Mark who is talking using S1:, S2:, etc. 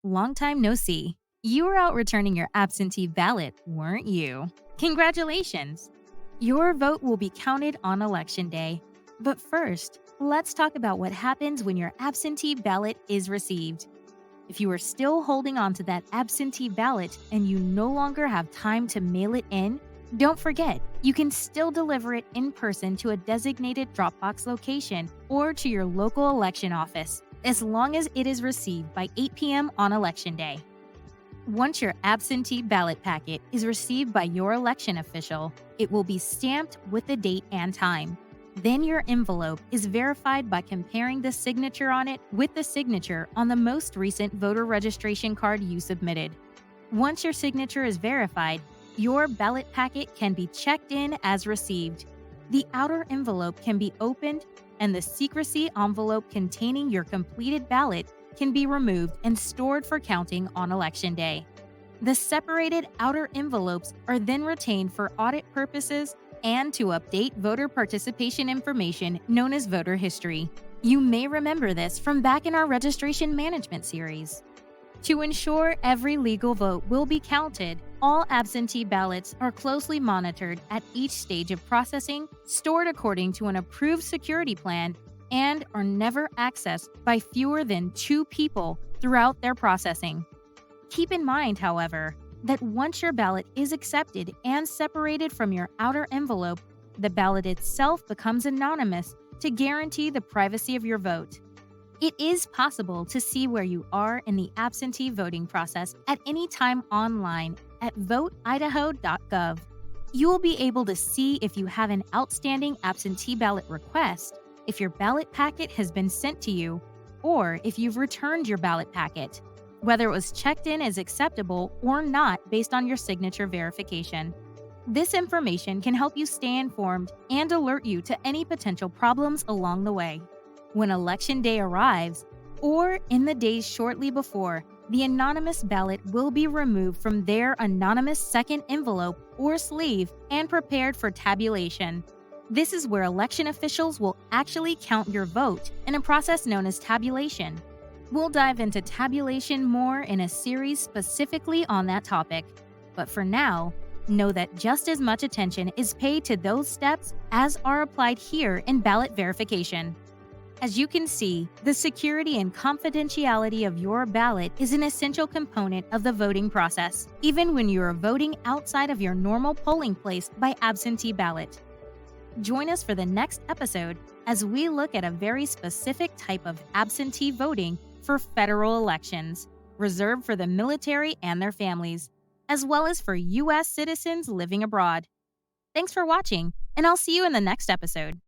S1: Long time no see. You were out returning your absentee ballot, weren't you? Congratulations! Your vote will be counted on Election Day. But first, let's talk about what happens when your absentee ballot is received. If you are still holding on to that absentee ballot and you no longer have time to mail it in, don't forget, you can still deliver it in person to a designated Dropbox location or to your local election office, as long as it is received by 8 p.m. on Election Day. Once your absentee ballot packet is received by your election official, it will be stamped with the date and time. Then your envelope is verified by comparing the signature on it with the signature on the most recent voter registration card you submitted. Once your signature is verified, your ballot packet can be checked in as received. The outer envelope can be opened, and the secrecy envelope containing your completed ballot can be removed and stored for counting on Election Day. The separated outer envelopes are then retained for audit purposes and to update voter participation information known as voter history. You may remember this from back in our registration management series. To ensure every legal vote will be counted, all absentee ballots are closely monitored at each stage of processing, stored according to an approved security plan, and are never accessed by fewer than 2 people throughout their processing. Keep in mind, however, that once your ballot is accepted and separated from your outer envelope, the ballot itself becomes anonymous to guarantee the privacy of your vote. It is possible to see where you are in the absentee voting process at any time online at voteidaho.gov. You will be able to see if you have an outstanding absentee ballot request, if your ballot packet has been sent to you, or if you've returned your ballot packet, whether it was checked in as acceptable or not based on your signature verification. This information can help you stay informed and alert you to any potential problems along the way. When Election Day arrives, or in the days shortly before, the anonymous ballot will be removed from their anonymous second envelope or sleeve and prepared for tabulation. This is where election officials will actually count your vote in a process known as tabulation. We'll dive into tabulation more in a series specifically on that topic. But for now, know that just as much attention is paid to those steps as are applied here in ballot verification. As you can see, the security and confidentiality of your ballot is an essential component of the voting process, even when you are voting outside of your normal polling place by absentee ballot. Join us for the next episode as we look at a very specific type of absentee voting for federal elections, reserved for the military and their families, as well as for U.S. citizens living abroad. Thanks for watching, and I'll see you in the next episode.